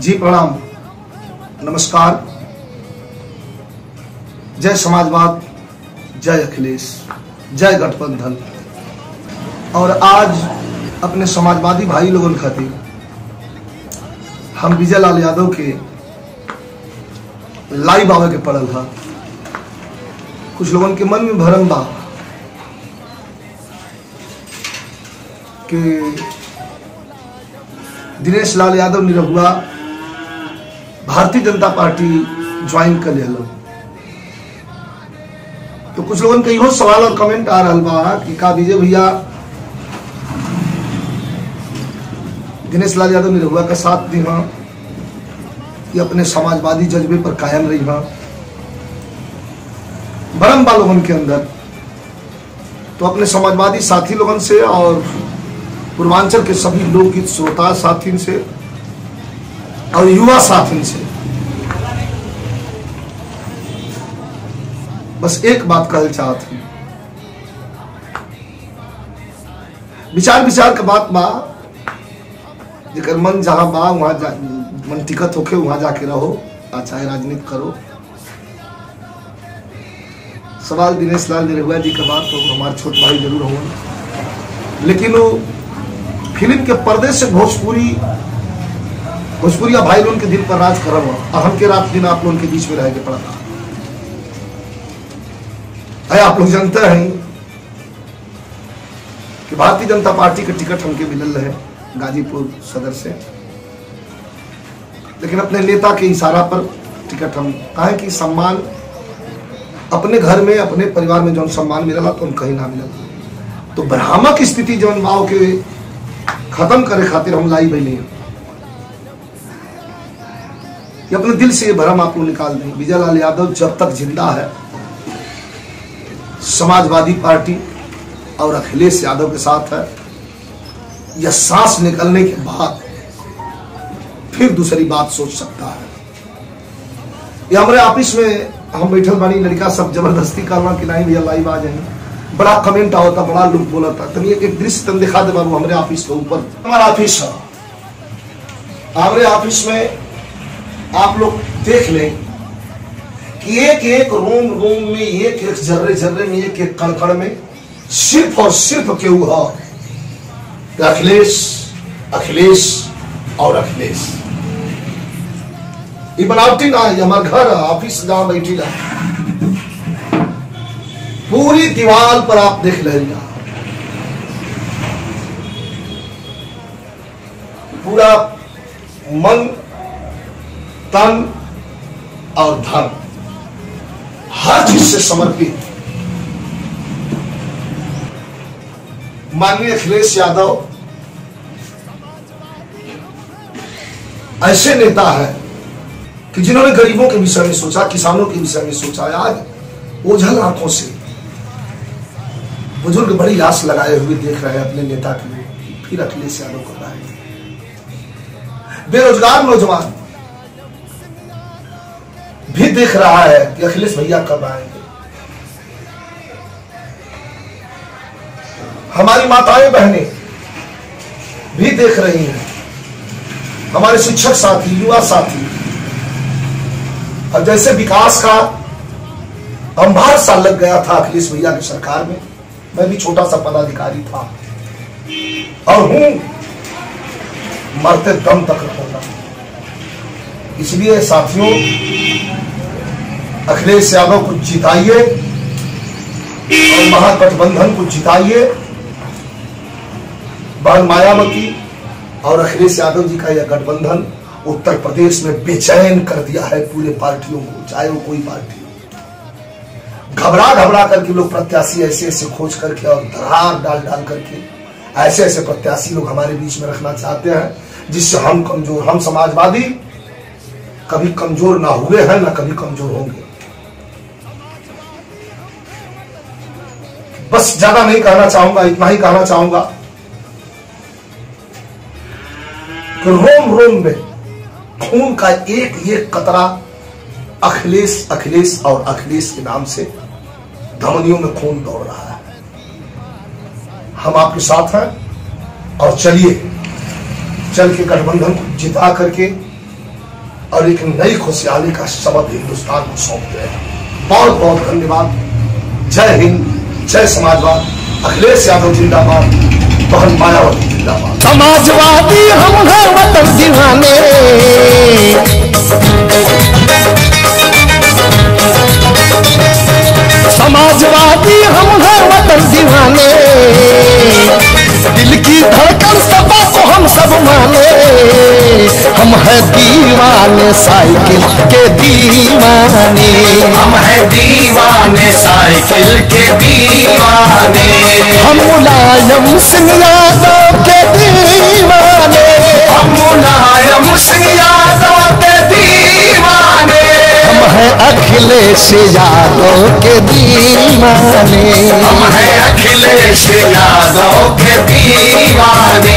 जी प्रणाम, नमस्कार। जय समाजवाद, जय अखिलेश, जय गठबंधन। और आज अपने समाजवादी भाई लोगों खातिर हम विजय लाल यादव के लाइव आवे के पड़ल था। कुछ लोगों के मन में भरम बा कि दिनेश लाल यादव निरहुआ भारतीय जनता पार्टी ज्वाइन कर लिया। तो कुछ लोगों के इहो सवाल और कमेंट आ रहा बा कि का विजय भैया दिनेश लाल यादव निरहुआ का साथ दी हाँ कि अपने समाजवादी जज्बे पर कायम रही हाँ। भरम बा लोगों के अंदर। तो अपने समाजवादी साथी लोगों से और पूर्वांचल के सभी लोकगीत श्रोता साथी से और युवा साथी से बस एक बात कहना चाहती हूं। विचार का बात बा, जेकर मन जहां बा वहां मन टिकट होके वहां जाके रहो, चाहे राजनीति करो। सवाल दिनेश लाल निरहुआ जी का बात तो हमारे छोटे भाई जरूर होंगे, लेकिन वो फिल्म के पर्दे से भोजपुरिया भाई लोगों के दिल पर राज करम और हम के रात दिन आप लोगों के बीच में रह के पड़ा था। आप लोग जानते हैं कि भारतीय जनता पार्टी के टिकट हमके मिलल रहे गाजीपुर सदर से, लेकिन अपने नेता के इशारा पर टिकट हम कहे कि सम्मान अपने घर में अपने परिवार में जो सम्मान मिला तो कहीं ना मिला। तो भ्रामक स्थिति जौन भाव के खत्म करे खातिर हम लाई बनी कि अपने दिल से ये भ्रम आप लोग निकाल दें। विजय लाल यादव जब तक जिंदा है, समाजवादी पार्टी और अखिलेश यादव के साथ है। यह सांस निकलने के बाद फिर दूसरी बात सोच सकता है। ये हमारे ऑफिस में हम बैठल बानी, लड़का सब जबरदस्ती करना कि नहीं भैया लाइव आ जाएंगे। बड़ा कमेंट आवता, बड़ा लोग बोलता। तुम एक दृश्य तुम दिखा दे बाबू, हमारे ऑफिस के ऊपर हमारा ऑफिस है। हमारे ऑफिस में आप लोग देख लें कि एक एक रूम में, एक एक जर्रे में, एक एक कण में सिर्फ और सिर्फ केहू है अखिलेश, अखिलेश और अखिलेश। ये बनावटी ना है, हमारा घर ऑफिस जहां बैठी ना, पूरी दीवार पर आप देख लेंगे पूरा मन, तन और धन हर चीज से समर्पित माननीय अखिलेश यादव ऐसे नेता है कि जिन्होंने गरीबों के विषय में सोचा, किसानों के विषय में सोचा। आज ओझल आंखों से बुजुर्ग बड़ी आस लगाए हुए देख रहे हैं अपने नेता के लिए फिर अखिलेश यादव कब आएंगे। बेरोजगार नौजवान भी देख रहा है कि अखिलेश भैया कब आएंगे। हमारी माताएं बहनें भी देख रही हैं, हमारे शिक्षक साथी, युवा साथी। और जैसे विकास का अंबार सा लग गया था अखिलेश भैया की सरकार में, मैं भी छोटा सा पदाधिकारी था और हूं, मरते दम तक रहूंगा। इसलिए साथियों, अखिलेश यादव को जिताइए और महागठबंधन को जिताइए। बहन मायावती और अखिलेश यादव जी का यह गठबंधन उत्तर प्रदेश में बेचैन कर दिया है पूरे पार्टियों को, चाहे वो कोई पार्टी हो। घबरा करके लोग प्रत्याशी ऐसे खोज करके और दरार डाल करके ऐसे प्रत्याशी लोग हमारे बीच में रखना चाहते हैं, जिससे हम कमजोर, हम समाजवादी कभी कमजोर ना हुए हैं ना कभी कमजोर होंगे। बस ज्यादा नहीं कहना चाहूंगा, इतना ही कहना चाहूंगा कि रोम रोम में खून का एक एक कतरा अखिलेश, अखिलेश और अखिलेश के नाम से धमनियों में खून दौड़ रहा है। हम आपके साथ हैं और चलिए चल के गठबंधन को जिता करके और एक नई खुशहाली का शब्द हिंदुस्तान को सौंपते हैं। बहुत बहुत धन्यवाद। जय हिंद, जय समाजवाद। अखिलेश यादव जिंदाबाद, बहन मायावती जिंदाबाद। समाजवादी हम हैं वतन दीवाने, समाजवादी हम हैं वतन दीवाने, दिल की धड़कन सपा को हम सब माने। हम हैं दीवाने साइकिल के दीवाने, हम हैं दीवाने साइकिल के दीवाने। हम मुलायम सिंह यादव के दीवाने, हम मुलायम सिंह यादव के दीवाने। हम हैं अखिलेश यादव के दीवाने, हम हैं अखिलेश यादव के दीवाने।